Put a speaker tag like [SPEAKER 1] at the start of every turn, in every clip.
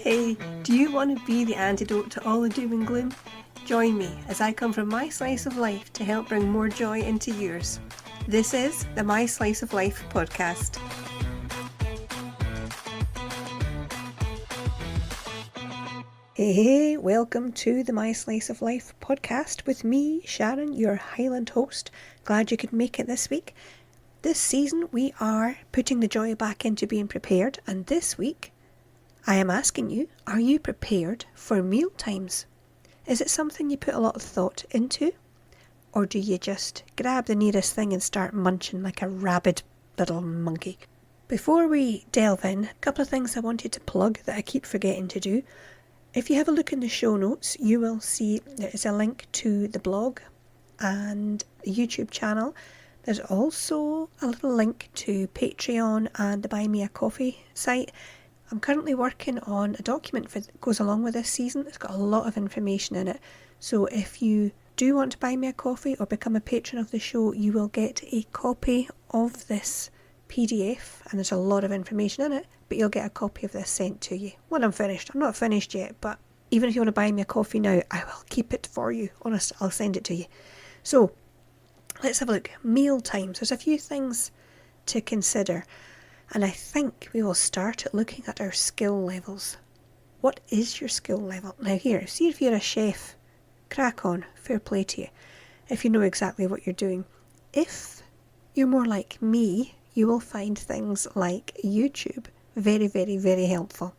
[SPEAKER 1] Hey, do you want to be the antidote to all the doom and gloom? Join me as I come from my slice of life to help bring more joy into yours. This is the My Slice of Life podcast. Hey, welcome to the My Slice of Life podcast with me, Sharon, your Highland host. Glad you could make it this week. This season we are putting the joy back into being prepared, and this week I am asking you, are you prepared for meal times? Is it something you put a lot of thought into? Or do you just grab the nearest thing and start munching like a rabid little monkey? Before we delve in, a couple of things I wanted to plug that I keep forgetting to do. If you have a look in the show notes, you will see there is a link to the blog and the YouTube channel. There's also a little link to Patreon and the Buy Me a Coffee site. I'm currently working on a document that goes along with this season. It's got a lot of information in it. So if you do want to buy me a coffee or become a patron of the show, you will get a copy of this PDF, and there's a lot of information in it, but you'll get a copy of this sent to you when I'm finished. I'm not finished yet, but even if you want to buy me a coffee now, I will keep it for you. Honest, I'll send it to you. So let's have a look. Meal times. There's a few things to consider. And I think we will start at looking at our skill levels. What is your skill level? Now here, see if you're a chef. Crack on, fair play to you, if you know exactly what you're doing. If you're more like me, you will find things like YouTube very, very, very helpful.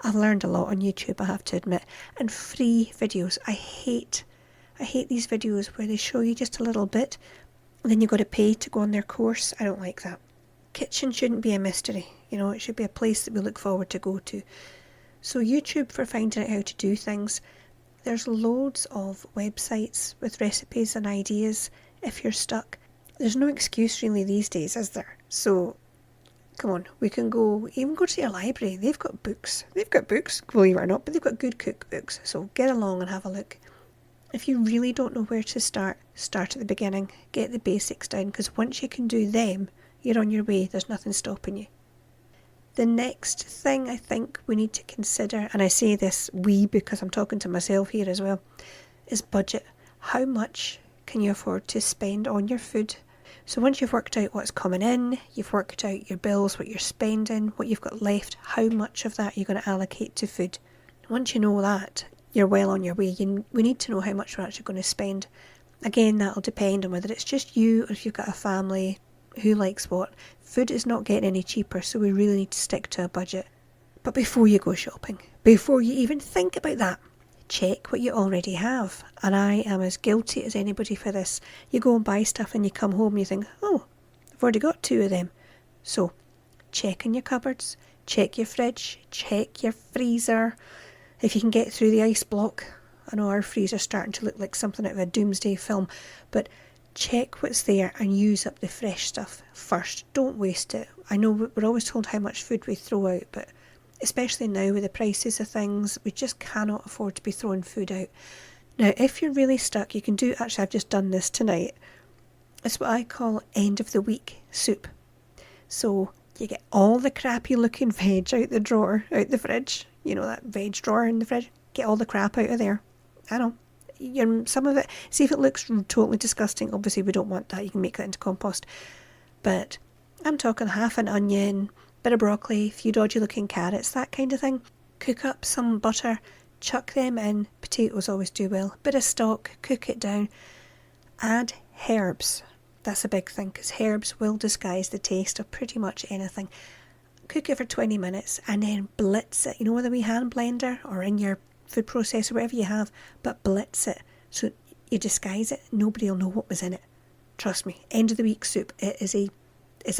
[SPEAKER 1] I've learned a lot on YouTube, I have to admit. And free videos. I hate these videos where they show you just a little bit, and then you've got to pay to go on their course. I don't like that. Kitchen shouldn't be a mystery, it should be a place that we look forward to go to. So YouTube for finding out how to do things. There's loads of websites with recipes and ideas if you're stuck. There's no excuse really these days, is there? So come on, we can go to your library. They've got books, believe it or not, but they've got good cookbooks. So get along and have a look. If you really don't know where to start at the beginning. Get the basics down, because once you can do them, you're on your way. There's nothing stopping you. The next thing I think we need to consider, and I say this we because I'm talking to myself here as well, is budget. How much can you afford to spend on your food? So once you've worked out what's coming in, you've worked out your bills, what you're spending, what you've got left, how much of that you're going to allocate to food. Once you know that, you're well on your way. We need to know how much we're actually going to spend. Again, that'll depend on whether it's just you or if you've got a family. Who likes what? Food is not getting any cheaper, so we really need to stick to a budget. But before you go shopping, before you even think about that, check what you already have. And I am as guilty as anybody for this. You go and buy stuff and you come home and you think, oh, I've already got 2 of them. So check in your cupboards, check your fridge, check your freezer. If you can get through the ice block. I know our freezer's starting to look like something out of a doomsday film, but check what's there and use up the fresh stuff first. Don't waste it. I know we're always told how much food we throw out, but especially now with the prices of things, we just cannot afford to be throwing food out. Now, if you're really stuck, you can do, actually I've just done this tonight, it's what I call end of the week soup. So you get all the crappy looking veg out the fridge, that veg drawer in the fridge, get all the crap out of there. I know. Some of it, see if it looks totally disgusting. Obviously we don't want that. You can make that into compost. But I'm talking half an onion, bit of broccoli, a few dodgy looking carrots, that kind of thing. Cook up some butter, chuck them in. Potatoes always do well. Bit of stock, cook it down. Add herbs. That's a big thing, because herbs will disguise the taste of pretty much anything. Cook it for 20 minutes and then blitz it. With a wee hand blender or in your food processor, whatever you have, but blitz it so you disguise it. Nobody will know what was in it. Trust me. End of the week soup, it's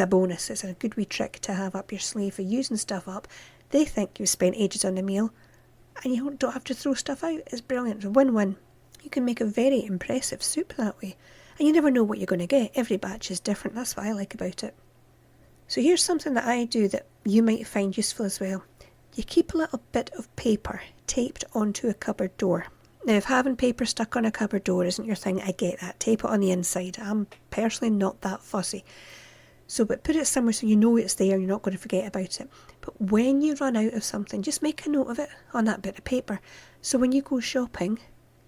[SPEAKER 1] a bonus. It's a good wee trick to have up your sleeve for using stuff up. They think you've spent ages on a meal and you don't have to throw stuff out. It's brilliant. It's a win-win. You can make a very impressive soup that way, and you never know what you're going to get. Every batch is different. That's what I like about it. So here's something that I do that you might find useful as well. You keep a little bit of paper taped onto a cupboard door. Now, if having paper stuck on a cupboard door isn't your thing, I get that. Tape it on the inside. I'm personally not that fussy. So, but put it somewhere so you know it's there and you're not going to forget about it. But when you run out of something, just make a note of it on that bit of paper. So when you go shopping,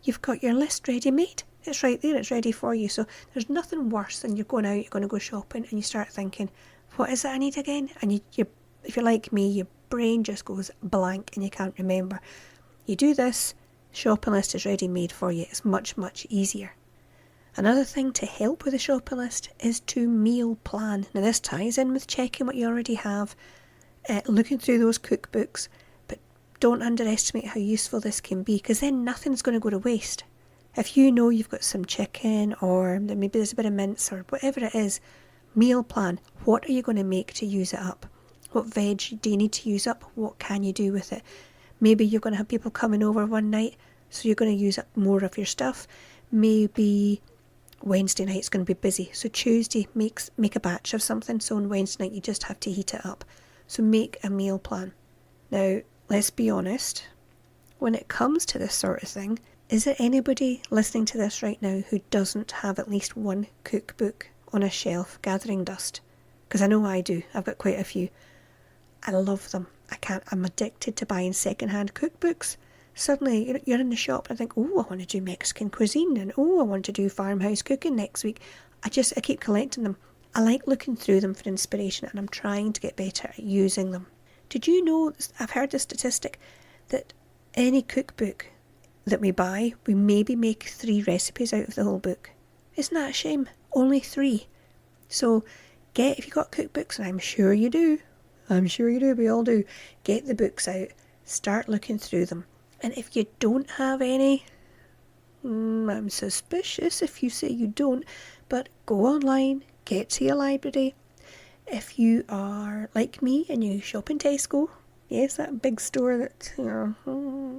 [SPEAKER 1] you've got your list ready made. It's right there, it's ready for you. So there's nothing worse than you're going out, you're going to go shopping and you start thinking, what is it I need again? And if you're like me, your brain just goes blank and you can't remember. You do this, shopping list is ready made for you. It's much, much easier. Another thing to help with the shopping list is to meal plan. Now this ties in with checking what you already have, looking through those cookbooks, but don't underestimate how useful this can be, because then nothing's going to go to waste. If you know you've got some chicken or maybe there's a bit of mince or whatever it is, meal plan. What are you going to make to use it up? What veg do you need to use up? What can you do with it? Maybe you're going to have people coming over one night, so you're going to use up more of your stuff. Maybe Wednesday night's going to be busy, so Tuesday make a batch of something, so on Wednesday night you just have to heat it up. So make a meal plan. Now, let's be honest, when it comes to this sort of thing, is there anybody listening to this right now who doesn't have at least one cookbook on a shelf gathering dust? Because I know I do. I've got quite a few. I love them. I'm addicted to buying second-hand cookbooks. Suddenly you're in the shop and I think, oh, I want to do Mexican cuisine, and oh, I want to do farmhouse cooking next week. I keep collecting them. I like looking through them for inspiration, and I'm trying to get better at using them. Did you know, I've heard the statistic, that any cookbook that we buy, we maybe make 3 recipes out of the whole book. Isn't that a shame? Only 3. So if you've got cookbooks, and I'm sure you do, we all do, get the books out, start looking through them. And if you don't have any, I'm suspicious if you say you don't, but go online, get to your library. If you are like me and you shop in Tesco, yes, that big store that,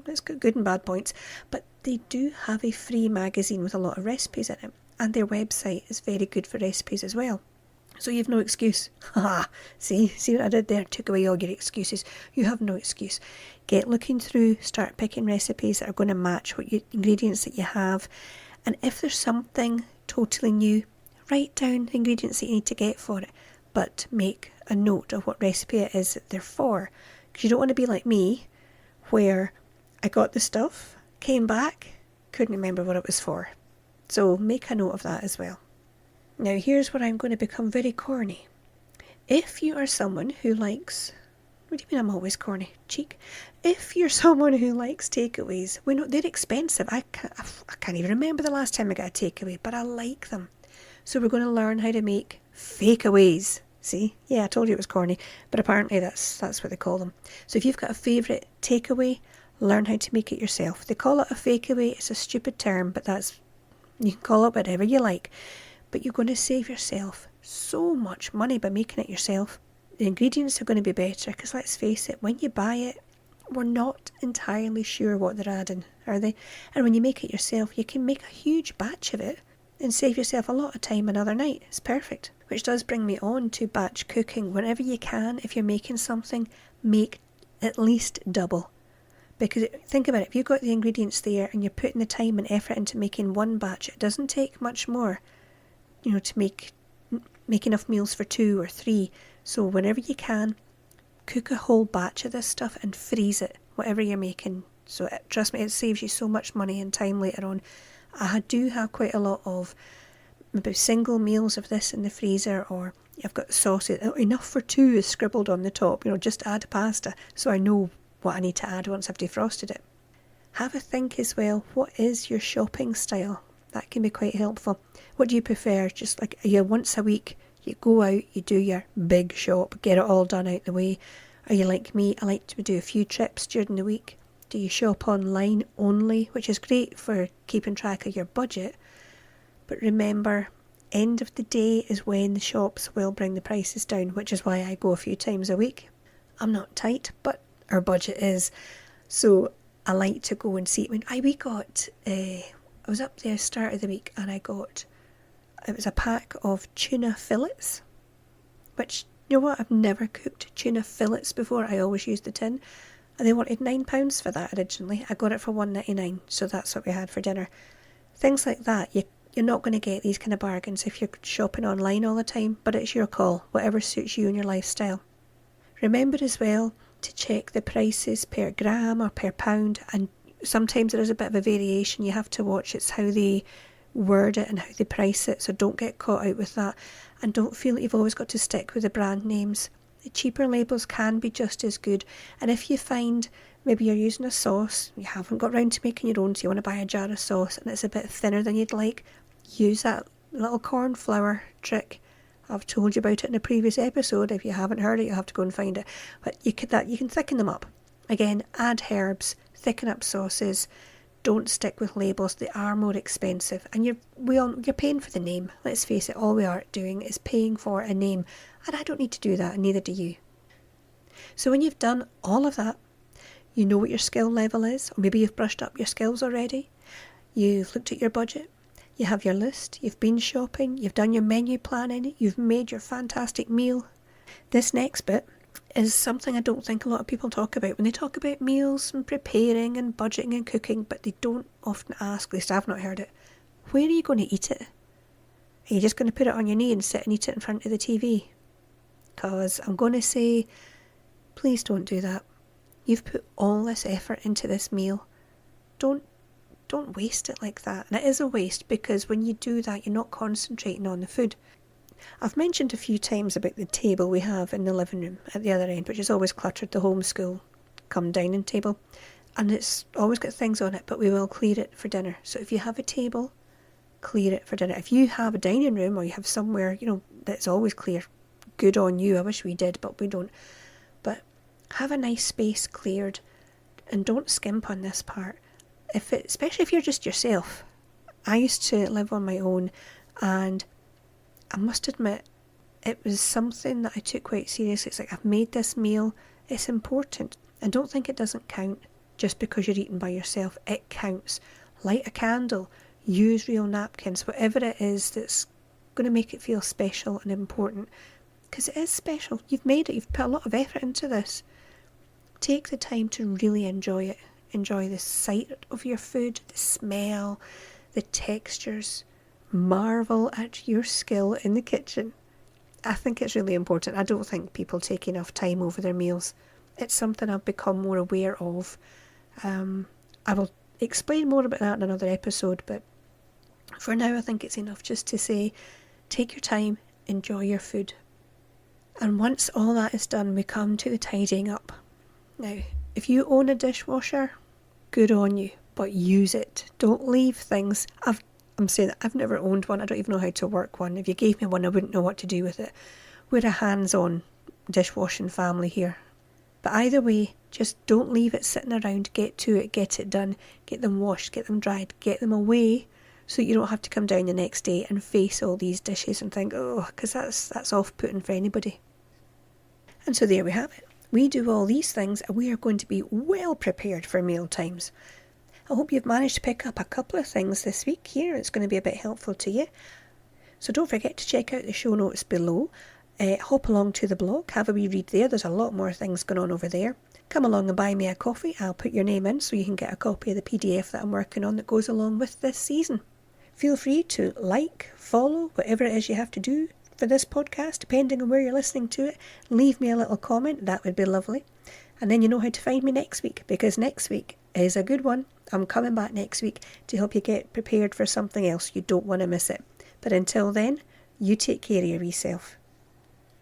[SPEAKER 1] it's got good and bad points, but they do have a free magazine with a lot of recipes in it, and their website is very good for recipes as well. So you've no excuse. See what I did there? Took away all your excuses. You have no excuse. Get looking through, start picking recipes that are going to match ingredients that you have. And if there's something totally new, write down the ingredients that you need to get for it. But make a note of what recipe it is that they're for. Because you don't want to be like me, where I got the stuff, came back, couldn't remember what it was for. So make a note of that as well. Now here's where I'm going to become very corny. If you are someone who likes... What do you mean I'm always corny? Cheek. If you're someone who likes takeaways, they're expensive. I can't even remember the last time I got a takeaway, but I like them. So we're going to learn how to make fakeaways. See? Yeah, I told you it was corny, but apparently that's what they call them. So if you've got a favourite takeaway, learn how to make it yourself. They call it a fakeaway. It's a stupid term, but you can call it whatever you like. But you're going to save yourself so much money by making it yourself. The ingredients are going to be better, because let's face it, when you buy it, we're not entirely sure what they're adding, are they? And when you make it yourself, you can make a huge batch of it and save yourself a lot of time another night. It's perfect. Which does bring me on to batch cooking. Whenever you can, if you're making something, make at least double. Because think about it, if you've got the ingredients there and you're putting the time and effort into making one batch, it doesn't take much more, to make enough meals for 2 or 3. So whenever you can, cook a whole batch of this stuff and freeze it, whatever you're making. So trust me, it saves you so much money and time later on. I do have quite a lot of maybe single meals of this in the freezer, or I've got sauces. Enough for 2 is scribbled on the top, just add pasta, so I know what I need to add once I've defrosted it. Have a think as well, what is your shopping style? That can be quite helpful. What do you prefer? Just like once a week, you go out, you do your big shop, get it all done out the way. Are you like me? I like to do a few trips during the week. Do you shop online only, which is great for keeping track of your budget? But remember, end of the day is when the shops will bring the prices down, which is why I go a few times a week. I'm not tight, but our budget is. So I like to go and see. I was up there start of the week and it was a pack of tuna fillets, which, you know what, I've never cooked tuna fillets before. I always use the tin. And they wanted £9 for that originally. I got it for £1.99, so that's what we had for dinner. Things like that, You're not going to get these kind of bargains if you're shopping online all the time, but it's your call, whatever suits you and your lifestyle. Remember as well to check the prices per gram or per pound, and sometimes there is a bit of a variation. You have to watch it's how they word it and how they price it, so don't get caught out with that, and don't feel that you've always got to stick with the brand names. The cheaper labels can be just as good, and if you find maybe you're using a sauce, you haven't got round to making your own, so you want to buy a jar of sauce and it's a bit thinner than you'd like, use that little corn flour trick. I've told you about it in a previous episode. If you haven't heard it, you'll have to go and find it. But you can thicken them up. Again, add herbs, thicken up sauces. Don't stick with labels. They are more expensive, and you're paying for the name. Let's face it, all we are doing is paying for a name, and I don't need to do that, and neither do you. So when you've done all of that, you know what your skill level is, or maybe you've brushed up your skills already. You've looked at your budget. You have your list, you've been shopping, you've done your menu planning, you've made your fantastic meal. This next bit is something I don't think a lot of people talk about when they talk about meals and preparing and budgeting and cooking, but they don't often ask, at least I've not heard it, where are you going to eat it? Are you just going to put it on your knee and sit and eat it in front of the TV? Because I'm going to say, please don't do that. You've put all this effort into this meal. Don't waste it like that. And it is a waste, because when you do that, you're not concentrating on the food. I've mentioned a few times about the table we have in the living room at the other end, which is always cluttered, the homeschool come dining table, and it's always got things on it, but we will clear it for dinner. So if you have a table, clear it for dinner. If you have a dining room, or you have somewhere, that's always clear, good on you. I wish we did, but we don't. But have a nice space cleared, and don't skimp on this part. Especially if you're just yourself. I used to live on my own, and I must admit, it was something that I took quite seriously. It's like, I've made this meal, it's important. And don't think it doesn't count just because you're eating by yourself. It counts. Light a candle, use real napkins, whatever it is that's going to make it feel special and important. Because it is special. You've made it, you've put a lot of effort into this. Take the time to really enjoy it. Enjoy the sight of your food, the smell, the textures. Marvel at your skill in the kitchen. I think it's really important. I don't think people take enough time over their meals. It's something I've become more aware of. I will explain more about that in another episode, but for now I think it's enough just to say, take your time, enjoy your food. And once all that is done, we come to the tidying up. Now, if you own a dishwasher, good on you, but use it. Don't leave things. I'm saying that I've never owned one. I don't even know how to work one. If you gave me one, I wouldn't know what to do with it. We're a hands-on dishwashing family here. But either way, just don't leave it sitting around. Get to it, get it done, get them washed, get them dried, get them away, so you don't have to come down the next day and face all these dishes and think, because that's off-putting for anybody. And so there we have it. We do all these things, and we are going to be well prepared for meal times. I hope you've managed to pick up a couple of things this week here. It's going to be a bit helpful to you. So don't forget to check out the show notes below. Hop along to the blog, have a wee read there. There's a lot more things going on over there. Come along and buy me a coffee. I'll put your name in so you can get a copy of the PDF that I'm working on that goes along with this season. Feel free to like, follow, whatever it is you have to do for this podcast, depending on where you're listening to it. Leave me a little comment, that would be lovely. And then you know how to find me next week, because next week is a good one. I'm coming back next week to help you get prepared for something else. You don't want to miss it. But until then, you take care of yourself.